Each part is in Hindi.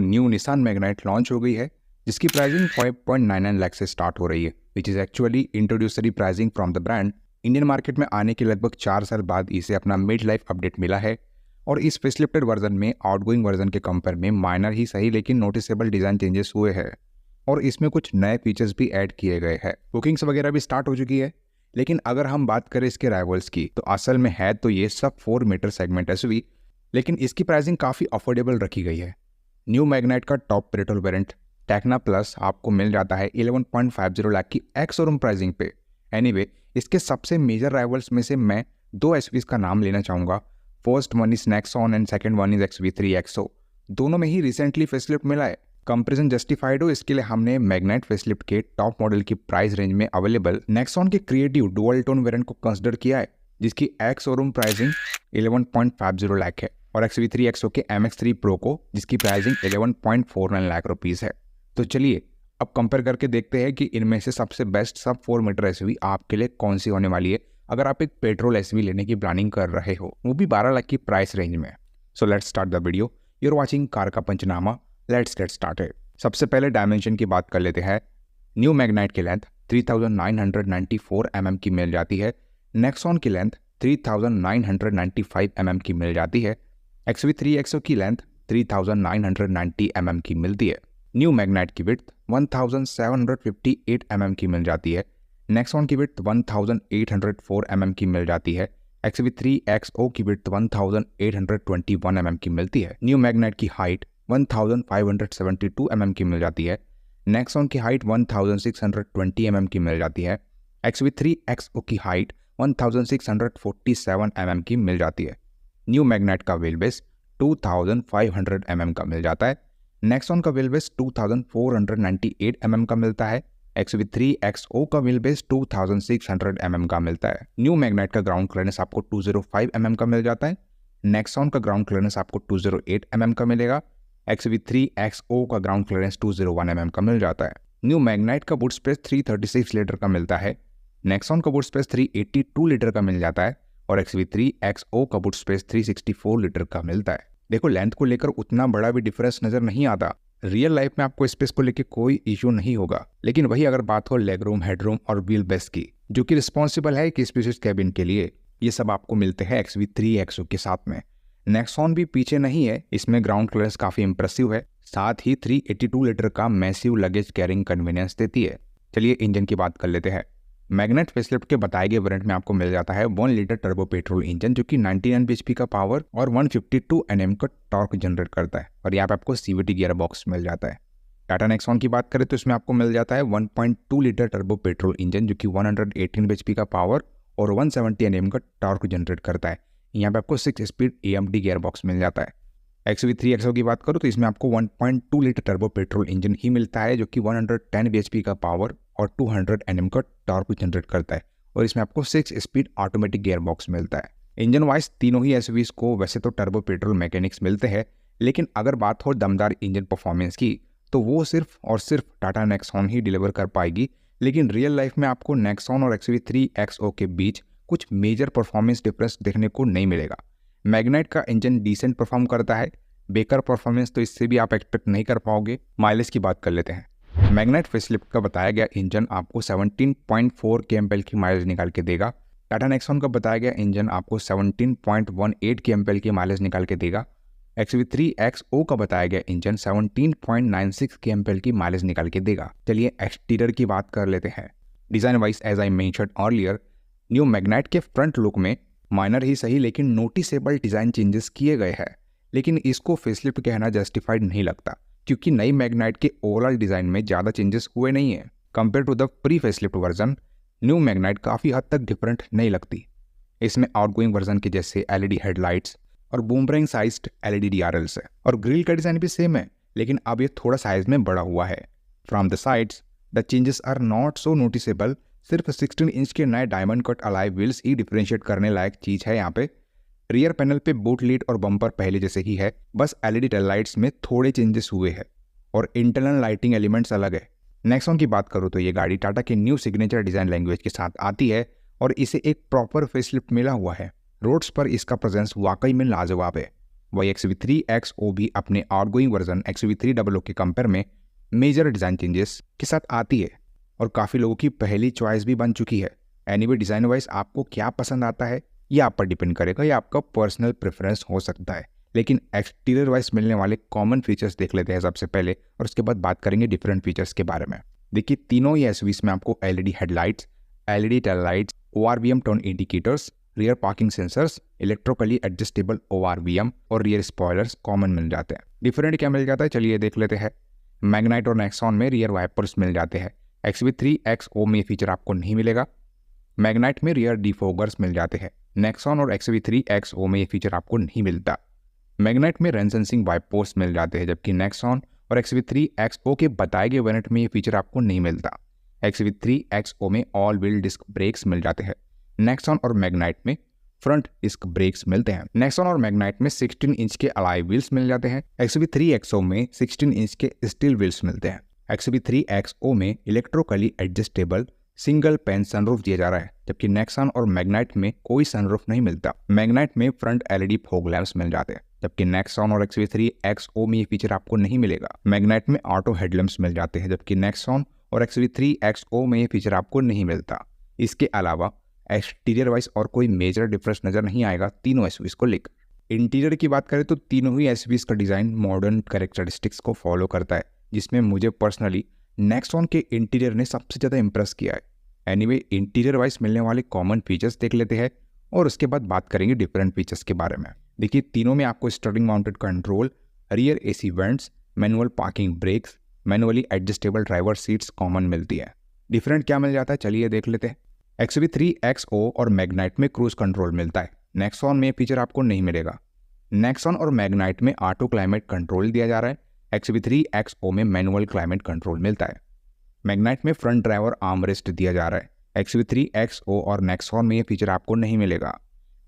न्यू निसान मैग्नाइट लॉन्च हो गई है जिसकी प्राइसिंग 5.99 लाख से स्टार्ट हो रही है which is actually introductory pricing from the brand. Indian market में आने के लगभग 4 साल बाद इसे अपना मिड लाइफ अपडेट मिला है और इस फेसलिफ्टेड वर्जन में आउटगोइंग वर्जन के कंपेयर में माइनर ही सही लेकिन नोटिसेबल डिज़ाइन चेंजेस हुए हैं और इसमें कुछ नए फीचर्स भी ऐड किए गए हैं। बुकिंग्स वगैरह भी स्टार्ट हो चुकी है। लेकिन अगर हम बात करें इसके राइवल्स की तो असल में है तो ये सब 4 मीटर सेगमेंट एसयूवी, लेकिन इसकी प्राइसिंग काफ़ी अफोर्डेबल रखी गई है। न्यू मैग्नाइट का top petrol variant Tekna plus आपको मिल जाता है 11.50 लाख की एक्स शोरूम प्राइसिंग पे। एनीवे, इसके सबसे मेजर राइवल्स में से मैं 2 एसयूवीज का नाम लेना चाहूँगा। First one is Nexon and second one is XV3 XO। दोनों में ही रिसेंटली फेसलिफ्ट मिला है। कंपेरिजन जस्टिफाइड हो इसके लिए हमने मैग्नाइट फेसलिफ्ट के टॉप मॉडल की प्राइस रेंज में अवेलेबल नेक्सॉन के क्रिएटिव डुअल टोन वेरिएंट को कंसिडर किया है जिसकी एक्स शोरूम प्राइसिंग 11.50 लाख है और XV3 XO के MX3 Pro को जिसकी प्राइसिंग 11.49 लाख रुपीज़ है। तो चलिए अब कंपेयर करके देखते हैं कि इनमें से सबसे बेस्ट सब 4 मीटर एसयूवी आपके लिए कौन सी होने वाली है अगर आप एक पेट्रोल एसयूवी लेने की प्लानिंग कर रहे हो, वो भी 12 लाख की प्राइस रेंज में। So let's start the video. Your watching car का पंचनामा। Let's get started. सबसे पहले डायमेंशन की बात कर लेते हैं। न्यू मैग्नाइट की लेंथ 3994 mm की मिल जाती है। नेक्सॉन की लेंथ 3995 mm की मिल जाती है। XV3 XO की लेंथ 3990 mm की मिलती है। न्यू मैग्नाइट की विड्थ 1758 mm की मिल जाती है। नेक्सॉन की विड्थ 1804 mm की मिल जाती है। XV3 XO की विड्थ 1821 mm की मिलती है। न्यू मैग्नाइट की हाइट 1572 mm की मिल जाती है। नेक्सॉन की हाइट 1620 mm की मिल जाती है। XV3 XO की हाइट 1647 mm की मिल जाती है। न्यू मैग्नाइट का व्हील बेस 2500 mm का मिल जाता है। नेक्सॉन का व्हील बेस 2498 mm का मिलता है। XV3 XO का व्हील बेस 2600 mm का मिलता है। न्यू मैग्नाइट का ग्राउंड क्लियरेंस आपको 205 mm का मिल जाता है। नेक्सॉन का ग्राउंड क्लियरेंस आपको 208 mm का मिलेगा। XV3 XO का ग्राउंड क्लियरेंस 201 mm का मिल जाता है। न्यू मैग्नाइट का बूट स्पेस 336 लीटर का मिलता है। नेक्सॉन का बूट स्पेस 382 लीटर का मिल जाता है और XV3 XO का बूट स्पेस 364 लीटर का मिलता है। देखो, लेंथ को लेकर उतना बड़ा भी डिफरेंस नजर नहीं आता। रियल लाइफ में आपको स्पेस को लेकर कोई इशू नहीं होगा, लेकिन वही अगर बात हो लेग रूम, हेडरूम और व्हील बेस की, जो कि रिस्पॉन्सिबल है कि स्पेशियस कैबिन के लिए, ये सब आपको मिलते हैं XV3 XO के साथ में। नेक्सॉन भी पीछे नहीं है, इसमें ग्राउंड क्लियरेंस काफी इंप्रेसिव है, साथ ही 382 लीटर का मैसिव लगेज कैरिंग कन्वीनियंस देती है। चलिए इंजन की बात कर लेते हैं। मैग्नाइट फेसलिफ्ट के बताए गए वेरिएंट में आपको मिल जाता है 1 लीटर टर्बो पेट्रोल इंजन जो कि 99 bhp का पावर और 152 Nm का टॉर्क जनरेट करता है और यहाँ पे आपको CVT गियर बॉक्स मिल जाता है। टाटा नेक्सॉन की बात करें तो इसमें आपको मिल जाता है 1.2 लीटर टर्बो पेट्रोल इंजन जो कि 118 bhp का पावर और 170 Nm का टॉर्क जनरेट करता है। यहाँ पे आपको 6 स्पीड AMD गियर बॉक्स मिल जाता है। XV3 XO की बात करूँ तो इसमें आपको 1.2 लीटर टर्बो पेट्रोल इंजन ही मिलता है जो कि 110 bhp का पावर और 200 Nm का टॉर्क जनरेट करता है और इसमें आपको 6 स्पीड ऑटोमेटिक गियर बॉक्स मिलता है। इंजन वाइज तीनों ही एसयूवीज को वैसे तो टर्बो पेट्रोल मैकेनिक्स मिलते हैं, लेकिन अगर बात हो दमदार इंजन परफॉर्मेंस की तो वो सिर्फ और सिर्फ टाटा नेक्सॉन ही डिलीवर कर पाएगी। लेकिन रियल लाइफ में आपको नेक्सॉन और XV3 XO के बीच कुछ मेजर परफॉर्मेंस डिफरेंस देखने को नहीं मिलेगा। मैग्नाइट का इंजन डिसेंट परफॉर्म करता है, बेकार परफॉर्मेंस तो इससे भी आप एक्सपेक्ट नहीं कर पाओगे। माइलेज की बात कर लेते हैं। मैग्नाइट फेसलिफ्ट का बताया गया इंजन आपको 17.4 kmpl की माइलेज निकाल के देगा। टाटा नेक्सॉन का बताया गया इंजन आपको 17.18 kmpl की माइलेज निकाल के देगा। XV3 XO का बताया गया इंजन 17.96 kmpl की माइलेज निकाल के देगा। चलिए एक्सटीरियर की बात कर लेते हैं। Design wise as I mentioned earlier, new Magnite के फ्रंट लुक में माइनर ही सही लेकिन नोटिसेबल डिजाइन चेंजेस किए गए हैं, लेकिन इसको फेसलिफ्ट कहना जस्टिफाइड नहीं लगता क्योंकि नई मैग्नाइट के ओवरऑल डिजाइन में ज़्यादा चेंजेस हुए नहीं है। Compare to the pre facelift version, new Magnite काफ़ी हद तक डिफरेंट नहीं लगती। इसमें आउटगोइंग वर्जन के जैसे LED हेडलाइट्स और बूमरैंग साइज्ड LED DRLs है और ग्रिल का डिज़ाइन भी सेम है, लेकिन अब ये थोड़ा साइज में बड़ा हुआ है। From the sides the changes are not so noticeable. सिर्फ 16 इंच के नए डायमंड कट अलाइ व्हील्स ही डिफ्रेंशिएट करने लायक चीज़ है यहाँ पे। रियर पैनल पे बूट लीड और बम्पर पहले जैसे ही है, बस LED टेल लाइट्स में थोड़े चेंजेस हुए हैं और इंटरनल लाइटिंग एलिमेंट्स अलग है। नेक्सॉन की बात करूँ तो ये गाड़ी टाटा के न्यू सिग्नेचर डिज़ाइन लैंग्वेज के साथ आती है और इसे एक प्रॉपर फेसलिफ्ट मिला हुआ है। रोड्स पर इसका प्रेजेंस वाकई में लाजवाब है। वही XUV3XO भी अपने आउटगोइंग वर्जन XUV300 के कंपेयर में मेजर डिज़ाइन चेंजेस के साथ आती है और काफ़ी लोगों की पहली चॉइस भी बन चुकी है। एनीवे डिज़ाइन वाइज आपको क्या पसंद आता है ये आप पर डिपेंड करेगा, या आपका पर्सनल प्रेफरेंस हो सकता है। लेकिन एक्सटीरियर वाइज मिलने वाले कॉमन फीचर्स देख लेते हैं सबसे पहले, और उसके बाद बात करेंगे डिफरेंट फीचर्स के बारे में। देखिए तीनों ही एसयूवीज में आपको LED headlights, LED tail lights, ORVM turn indicators, rear parking sensors, electrically adjustable ORVM और रियर स्पॉयलर्स कॉमन मिल जाते हैं। डिफरेंट क्या मिल जाता है चलिए देख लेते हैं। मैग्नाइट और नेक्सॉन में रियर वाइपर्स मिल जाते हैं। XUV3XO में ये फीचर आपको नहीं मिलेगा। मैग्नाइट में रियर डिफोगर्स मिल जाते हैं। नेक्सॉन और XUV3XO में ये फीचर आपको नहीं मिलता। मैग्नाइट में रेन सेंसिंग वाइपर्स मिल जाते हैं, जबकि नेक्सॉन और XUV3XO के बताए गए वेरिएंट में ये फीचर आपको नहीं मिलता। XUV3XO में ऑल व्हील डिस्क ब्रेक्स मिल जाते हैं। नेक्सॉन और मैग्नाइट में फ्रंट डिस्क ब्रेक्स मिलते हैं। नेक्सॉन और मैग्नाइट में 16 इंच के अलॉय व्हील्स मिल जाते हैं। XUV3XO में 16 इंच के स्टील व्हील्स मिलते हैं। XUV3XO में electrically adjustable single pane sunroof दिया जा रहा है, जबकि नेक्सॉन और मैग्नाइट में कोई सनरूफ नहीं मिलता। मैग्नाइट में फ्रंट LED फॉग लैंप्स मिल जाते हैं, जबकि नेक्सॉन और XUV3XO में ये फीचर आपको नहीं मिलेगा। मैग्नाइट में ऑटो हेडलैम्प्स मिल जाते हैं, जबकि नेक्सॉन और XUV3XO में ये फीचर आपको नहीं मिलता। इसके अलावा एक्सटीरियर वाइज और कोई मेजर डिफरेंस नजर नहीं आएगा तीनों एसयूवीज को लेकर। इंटीरियर की बात करें तो तीनों ही एसयूवीज का डिजाइन मॉडर्न कैरेक्टरिस्टिक्स को फॉलो करता है, जिसमें मुझे पर्सनली नेक्सॉन के इंटीरियर ने सबसे ज़्यादा इंप्रेस किया है। एनीवे इंटीरियर वाइज मिलने वाले कॉमन फीचर्स देख लेते हैं और उसके बाद बात करेंगे डिफरेंट फीचर्स के बारे में। देखिए तीनों में आपको steering mounted control, rear AC vents, manual parking brakes, manually adjustable driver seats common मिलती है। डिफरेंट क्या मिल जाता है चलिए देख लेते हैं। XUV3XO और मैग्नाइट में क्रूज कंट्रोल मिलता है। नेक्सॉन में फीचर आपको नहीं मिलेगा। नेक्सॉन और मैग्नाइट में ऑटो क्लाइमेट कंट्रोल दिया जा रहा है। XUV3XO में मैनुअल क्लाइमेट कंट्रोल मिलता है। मैग्नाइट में फ्रंट ड्राइवर आर्मरेस्ट दिया जा रहा है। XUV3XO और नेक्सॉन में ये फीचर आपको नहीं मिलेगा।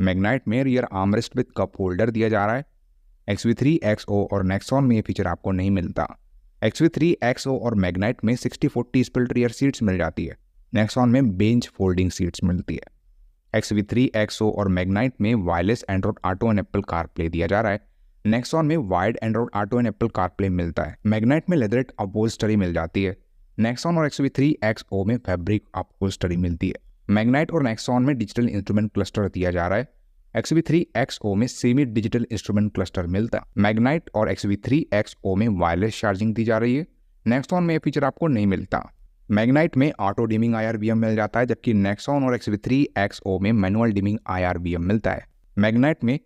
मैग्नाइट में rear armrest with cup holder दिया जा रहा है। XUV3XO और नेक्सॉन में ये फीचर आपको नहीं मिलता। XUV3XO और मैग्नाइट में 60/40 स्प्लिट रियर सीट्स मिल जाती है। नेक्सॉन में बेंच फोल्डिंग सीट्स मिलती है। XUV3XO और मैग्नाइट में wireless Android auto and Apple CarPlay दिया जा रहा है। नेक्सॉन में wired Android auto and Apple CarPlay मिलता है। मैग्नाइट में लेदरेट अपहोल्स्टरी मिल जाती है। नेक्सॉन और XUV3XO में फैब्रिक अपहोल्स्टरी मिलती है। मैग्नाइट और नेक्सॉन में डिजिटल इंस्ट्रूमेंट क्लस्टर दिया जा रहा है। XUV3XO में सेमी डिजिटल इंस्ट्रूमेंट क्लस्टर मिलता है। मैग्नाइट और XUV3XO में वायरलेस चार्जिंग दी जा रही है। नेक्सॉन में यह फीचर आपको नहीं मिलता। मैग्नाइट में ऑटो डिमिंग IRVM मिल जाता है, जबकि नेक्सॉन और XUV3XO में मैनुअल डिमिंग IRVM मिलता है। मैग्नाइट में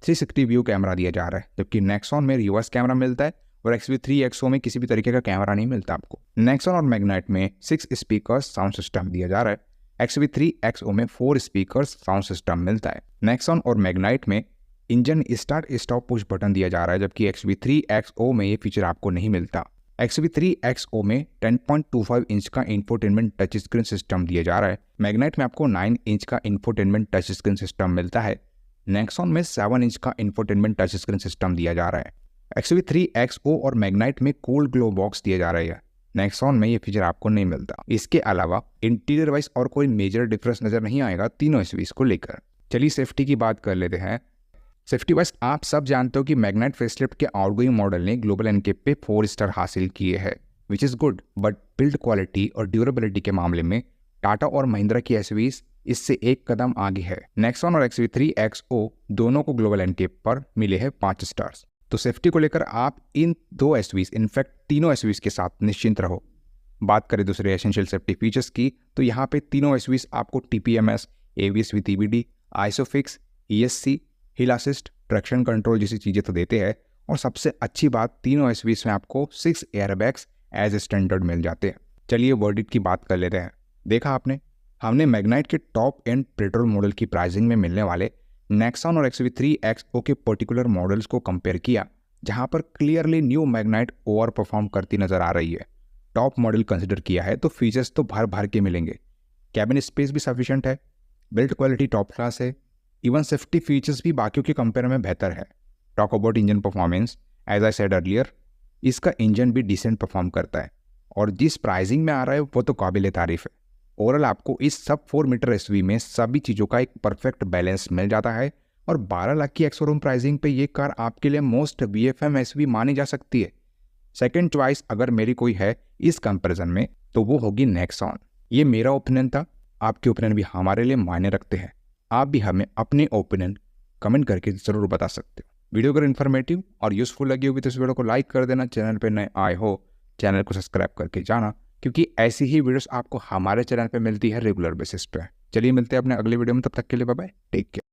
360 व्यू कैमरा दिया जा रहा है, जबकि नेक्सॉन में रिवर्स कैमरा मिलता है और XUV3XO में किसी भी तरीके का कैमरा नहीं मिलता आपको। नेक्सॉन और मैग्नाइट में 6 स्पीकर्स साउंड सिस्टम दिया जा रहा है। XUV3XO में 4 स्पीकर्स साउंड सिस्टम मिलता है। नेक्सॉन और मैग्नाइट में engine start stop push button दिया जा रहा है, जबकि XUV3XO में ये फीचर आपको नहीं मिलता। XUV3XO में 10.25 इंच का इंफोटेनमेंट टच स्क्रीन सिस्टम दिया जा रहा है। मैग्नाइट में आपको 9 इंच का इंफोटेनमेंट टच स्क्रीन सिस्टम मिलता है। नेक्सॉन में 7 इंच का इंफोटेनमेंट टच स्क्रीन सिस्टम दिया जा रहा है। XUV3XO और मैग्नाइट में कूल ग्लो बॉक्स दिया जा रहा है। नेक्सॉन में ये फीचर आपको नहीं मिलता। इसके अलावा इंटीरियर वाइज और कोई मेजर डिफरेंस नजर नहीं आएगा तीनों एसयूवीज को लेकर। चलिए सेफ्टी की बात कर लेते हैं। सेफ्टी वाइज आप सब जानते हो कि मैग्नाइट फेसलिफ्ट के आउटगोइंग मॉडल ने ग्लोबल एनकेप पे 4 स्टार हासिल किए हैं, which is good, but build quality और ड्यूरेबिलिटी के मामले में टाटा और महिंद्रा की एसयूवीज इससे एक कदम आगे है। नेक्सॉन और XUV3XO दोनों को ग्लोबल एनकेप पर मिले हैं 5 स्टार्स। तो सेफ्टी को लेकर आप इन 2 एसयूवीज, इनफैक्ट तीनों एसयूवीज के साथ निश्चिंत रहो। बात करें दूसरे एसेंशियल सेफ्टी फीचर्स की, तो यहाँ पे तीनों एसयूवीज आपको TPMS, ABS with EBD, ISOFIX, ESC, hill assist, traction control जैसी चीज़ें तो देते हैं, और सबसे अच्छी बात तीनों एसयूवीज में आपको 6 एयरबैग्स एज स्टैंडर्ड मिल जाते हैं। चलिए वर्डिक्ट की बात कर लेते हैं। देखा आपने, हमने मैग्नाइट के टॉप एंड पेट्रोल मॉडल की प्राइसिंग में मिलने वाले नेक्सॉन और XUV3XO के पर्टिकुलर मॉडल्स को कंपेयर किया, जहां पर clearly new Magnite over perform करती नजर आ रही है। टॉप मॉडल कंसिडर किया है तो फीचर्स तो भर भर के मिलेंगे। कैबिन स्पेस भी सफिशिएंट है, बिल्ड क्वालिटी टॉप क्लास है, इवन सेफ्टी फीचर्स भी बाकियों के कंपेयर में बेहतर है। Talk about engine performance, as I said earlier, इसका इंजन भी डिसेंट परफॉर्म करता है, और जिस प्राइसिंग में आ रहा है वो तो काबिल तारीफ है। ओवरऑल आपको इस सब 4 मीटर एसयूवी में सभी चीज़ों का एक परफेक्ट बैलेंस मिल जाता है, और 12 लाख की एक्स शोरूम प्राइसिंग पे ये कार आपके लिए मोस्ट VFM SUV मानी जा सकती है। सेकंड चॉइस अगर मेरी कोई है इस कंपैरिजन में तो वो होगी नेक्सॉन। ये मेरा ओपिनियन था, आपके ओपिनियन भी हमारे लिए मायने रखते हैं। आप भी हमें अपने ओपिनियन कमेंट करके ज़रूर बता सकते हो। वीडियो अगर इन्फॉर्मेटिव और यूजफुल लगी होगी तो इस वीडियो को लाइक कर देना। चैनल पे नए आए हो चैनल को सब्सक्राइब करके जाना, क्योंकि ऐसी ही वीडियोस आपको हमारे चैनल पे मिलती है रेगुलर बेसिस पे। चलिए मिलते हैं अपने अगले वीडियो में, तब तक के लिए बाय बाय, टेक केयर।